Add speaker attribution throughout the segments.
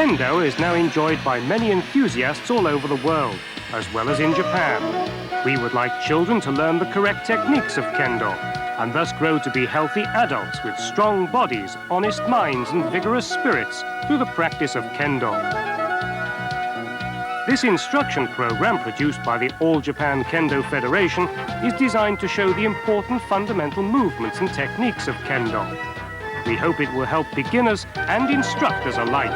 Speaker 1: Kendo is now enjoyed by many enthusiasts all over the world, as well as in Japan. We would like children to learn the correct techniques of Kendo, and thus grow to be healthy adults with strong bodies, honest minds and vigorous spirits through the practice of Kendo. This instruction program, produced by the All Japan Kendo Federation, is designed to show the important fundamental movements and techniques of Kendo. We hope it will help beginners and instructors alike.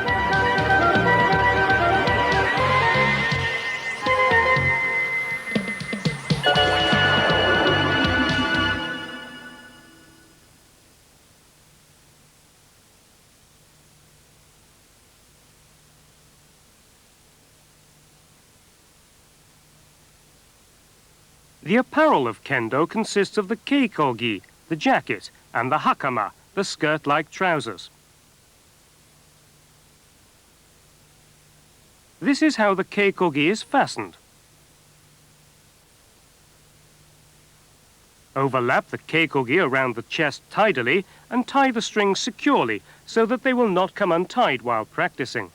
Speaker 1: The apparel of Kendo consists of the keikogi, the jacket, and the hakama, the skirt-like trousers. This is how the keikogi is fastened. Overlap the keikogi around the chest tidily and tie the strings securely so that they will not come untied while practicing.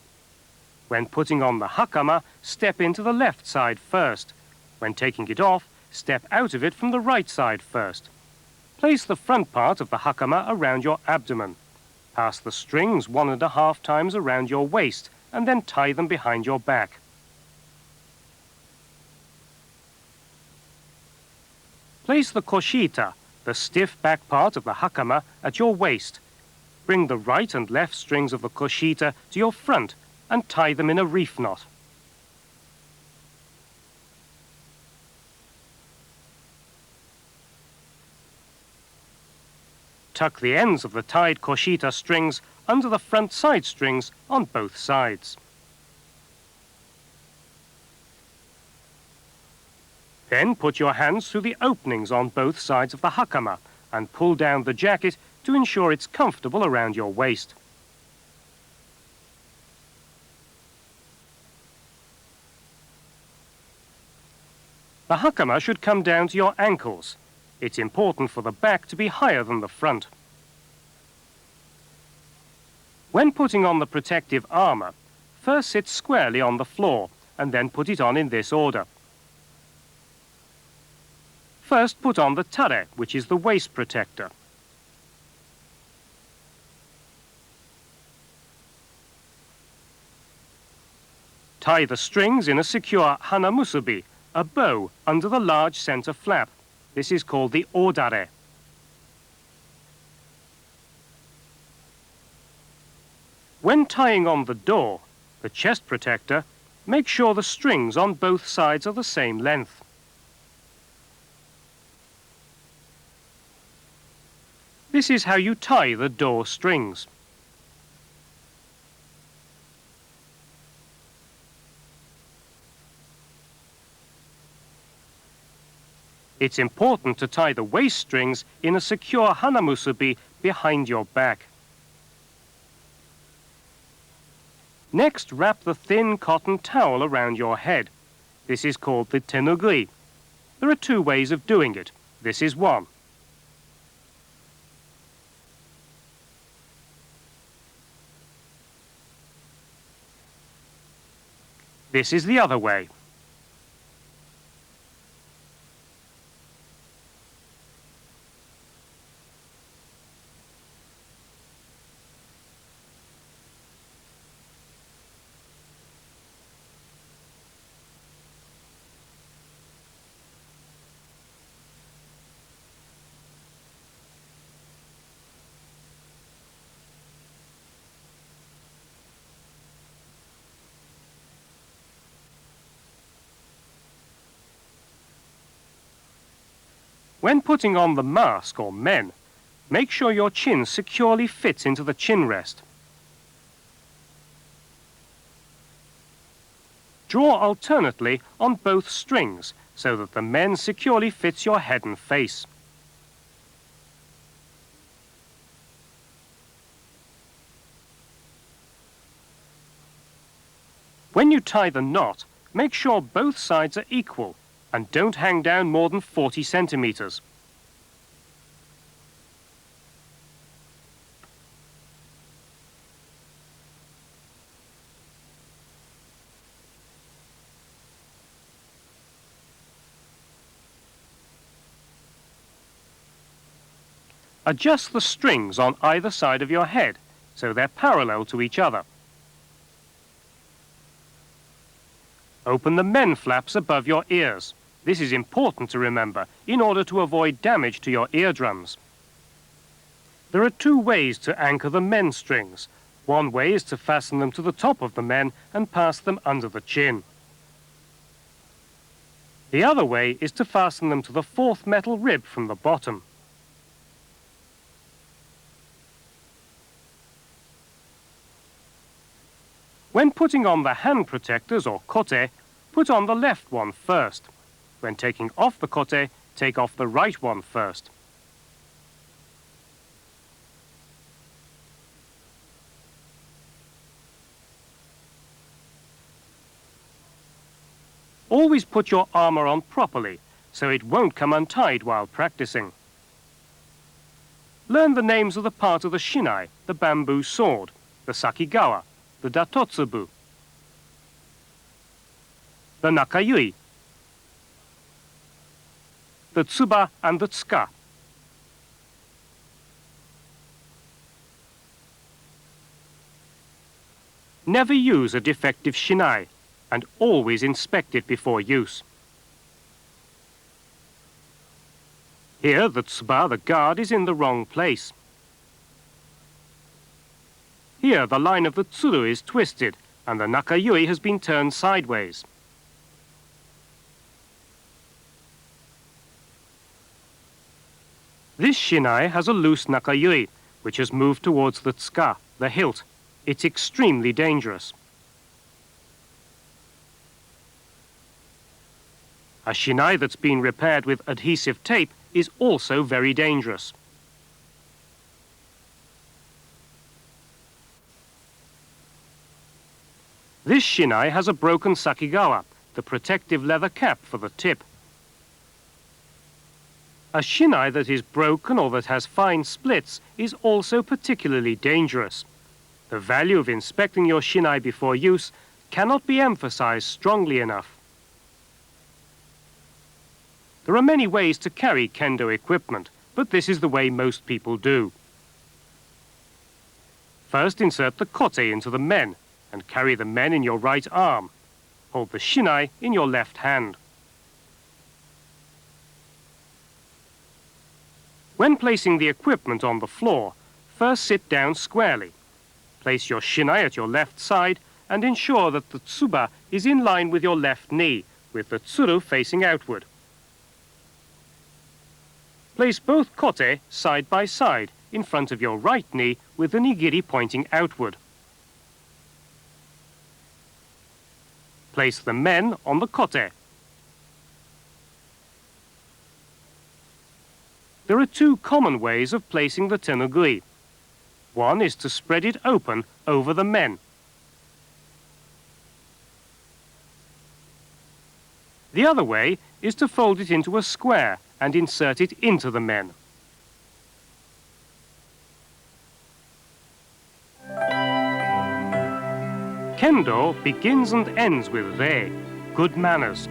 Speaker 1: When putting on the hakama, step into the left side first. When taking it off, step out of it from the right side first. Place the front part of the hakama around your abdomen. Pass the strings 1.5 times around your waist and then tie them behind your back. Place the koshita, the stiff back part of the hakama, at your waist. Bring the right and left strings of the koshita to your front and tie them in a reef knot. Tuck the ends of the tied koshita strings under the front side strings on both sides. Then put your hands through the openings on both sides of the hakama and pull down the jacket to ensure it's comfortable around your waist. The hakama should come down to your ankles. It's important for the back to be higher than the front. When putting on the protective armor, first sit squarely on the floor and then put it on in this order. First put on the tare, which is the waist protector. Tie the strings in a secure hanamusubi, a bow, under the large center flap. This is called the odare. When tying on the door, the chest protector, make sure the strings on both sides are the same length. This is how you tie the door strings. It's important to tie the waist strings in a secure hanamusubi behind your back. Next, wrap the thin cotton towel around your head. This is called the tenugui. There are 2 ways of doing it. This is one. This is the other way. When putting on the mask or men, make sure your chin securely fits into the chin rest. Draw alternately on both strings so that the men securely fits your head and face. When you tie the knot, make sure both sides are equal and don't hang down more than 40 centimeters. Adjust the strings on either side of your head so they're parallel to each other. Open the men flaps above your ears. This is important to remember in order to avoid damage to your eardrums. There are two ways to anchor the men strings. One way is to fasten them to the top of the men and pass them under the chin. The other way is to fasten them to the fourth metal rib from the bottom. When putting on the hand protectors or kote, put on the left one first. When taking off the kote, take off the right one first. Always put your armor on properly, so it won't come untied while practicing. Learn the names of the part of the shinai, the bamboo sword, the sakigawa, the datotsubu, the nakayui, the tsuba and the tsuka. Never use a defective shinai, and always inspect it before use. Here, the tsuba, the guard, is in the wrong place. Here, the line of the tsuru is twisted, and the nakayui has been turned sideways. This shinai has a loose nakayui, which has moved towards the tsuka, the hilt. It's extremely dangerous. A shinai that's been repaired with adhesive tape is also very dangerous. This shinai has a broken sakigawa, the protective leather cap for the tip. A shinai that is broken or that has fine splits is also particularly dangerous. The value of inspecting your shinai before use cannot be emphasized strongly enough. There are many ways to carry kendo equipment, but this is the way most people do. First, insert the kote into the men and carry the men in your right arm. Hold the shinai in your left hand. When placing the equipment on the floor, first sit down squarely. Place your shinai at your left side and ensure that the tsuba is in line with your left knee, with the tsuru facing outward. Place both kote side by side in front of your right knee with the nigiri pointing outward. Place the men on the kote. There are two common ways of placing the tenugui. One is to spread it open over the men. The other way is to fold it into a square and insert it into the men. Kendo begins and ends with re, good manners.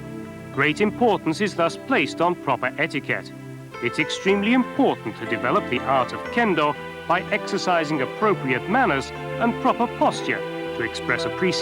Speaker 1: Great importance is thus placed on proper etiquette. It's extremely important to develop the art of kendo by exercising appropriate manners and proper posture to express appreciation